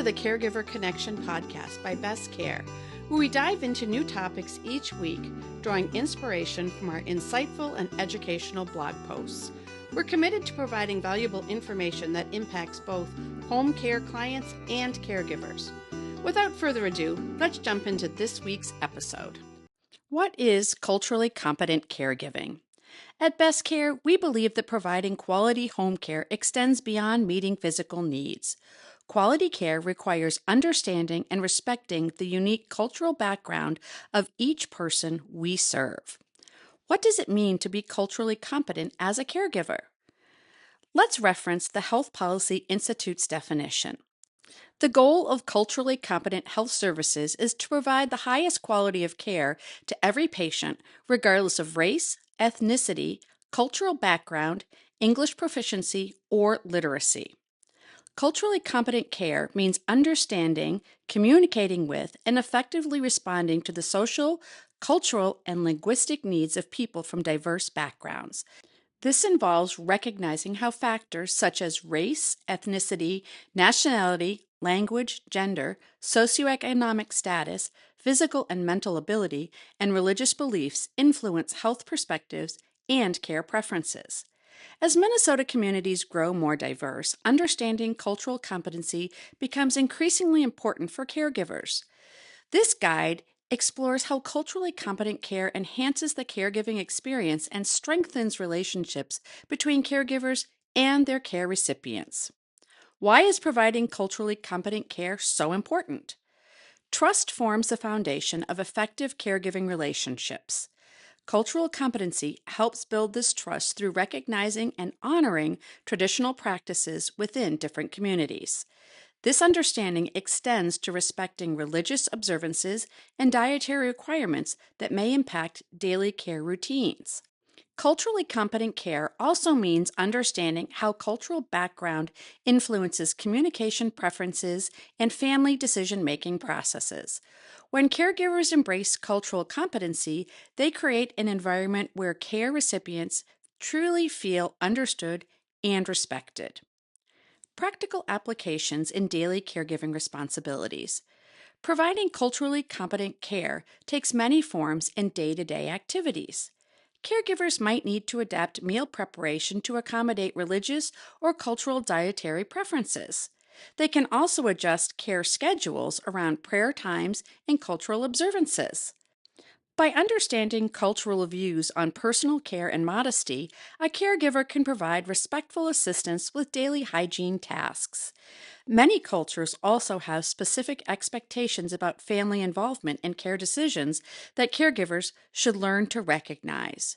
the Caregiver Connection podcast by Best Care, where we dive into new topics each week, drawing inspiration from our insightful and educational blog posts. We're committed to providing valuable information that impacts both home care clients and caregivers. Without further ado, let's jump into this week's episode. What is culturally competent caregiving? At Best Care, we believe that providing quality home care extends beyond meeting physical needs. Quality care requires understanding and respecting the unique cultural background of each person we serve. What does it mean to be culturally competent as a caregiver? Let's reference the Health Policy Institute's definition. The goal of culturally competent health services is to provide the highest quality of care to every patient, regardless of race, ethnicity, cultural background, English proficiency, or literacy. Culturally competent care means understanding, communicating with, and effectively responding to the social, cultural, and linguistic needs of people from diverse backgrounds. This involves recognizing how factors such as race, ethnicity, nationality, language, gender, socioeconomic status, physical and mental ability, and religious beliefs influence health perspectives and care preferences. As Minnesota communities grow more diverse, understanding cultural competency becomes increasingly important for caregivers. This guide explores how culturally competent care enhances the caregiving experience and strengthens relationships between caregivers and their care recipients. Why is providing culturally competent care so important? Trust forms the foundation of effective caregiving relationships. Cultural competency helps build this trust through recognizing and honoring traditional practices within different communities. This understanding extends to respecting religious observances and dietary requirements that may impact daily care routines. Culturally competent care also means understanding how cultural background influences communication preferences and family decision-making processes. When caregivers embrace cultural competency, they create an environment where care recipients truly feel understood and respected. Practical applications in daily caregiving responsibilities. Providing culturally competent care takes many forms in day-to-day activities. Caregivers might need to adapt meal preparation to accommodate religious or cultural dietary preferences. They can also adjust care schedules around prayer times and cultural observances. By understanding cultural views on personal care and modesty, a caregiver can provide respectful assistance with daily hygiene tasks. Many cultures also have specific expectations about family involvement in care decisions that caregivers should learn to recognize.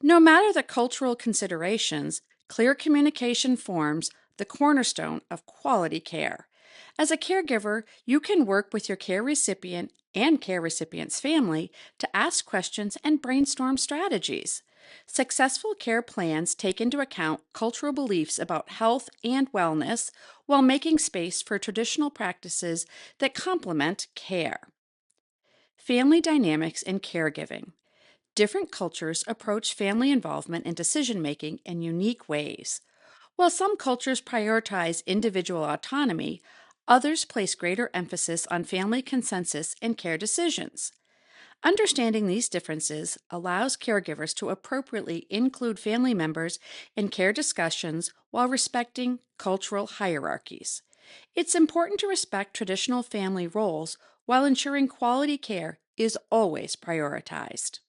No matter the cultural considerations, clear communication forms the cornerstone of quality care. As a caregiver, you can work with your care recipient and care recipient's family to ask questions and brainstorm strategies. Successful care plans take into account cultural beliefs about health and wellness while making space for traditional practices that complement care. Family dynamics in caregiving. Different cultures approach family involvement and decision-making in unique ways. While some cultures prioritize individual autonomy, others place greater emphasis on family consensus and care decisions. Understanding these differences allows caregivers to appropriately include family members in care discussions while respecting cultural hierarchies. It's important to respect traditional family roles while ensuring quality care is always prioritized.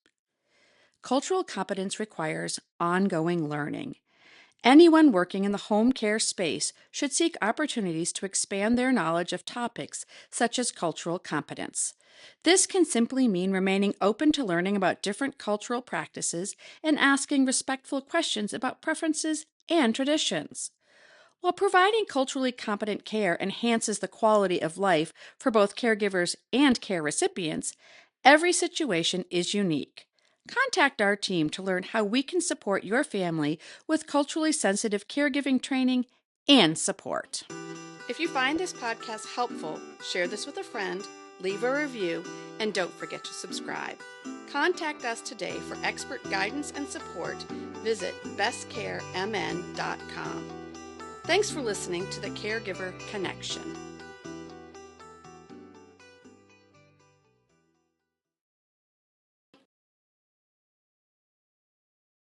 Cultural competence requires ongoing learning. Anyone working in the home care space should seek opportunities to expand their knowledge of topics such as cultural competence. This can simply mean remaining open to learning about different cultural practices and asking respectful questions about preferences and traditions. While providing culturally competent care enhances the quality of life for both caregivers and care recipients, every situation is unique. Contact our team to learn how we can support your family with culturally sensitive caregiving training and support. If you find this podcast helpful, share this with a friend, leave a review, and don't forget to subscribe. Contact us today for expert guidance and support. Visit bestcaremn.com. Thanks for listening to the Caregiver Connection.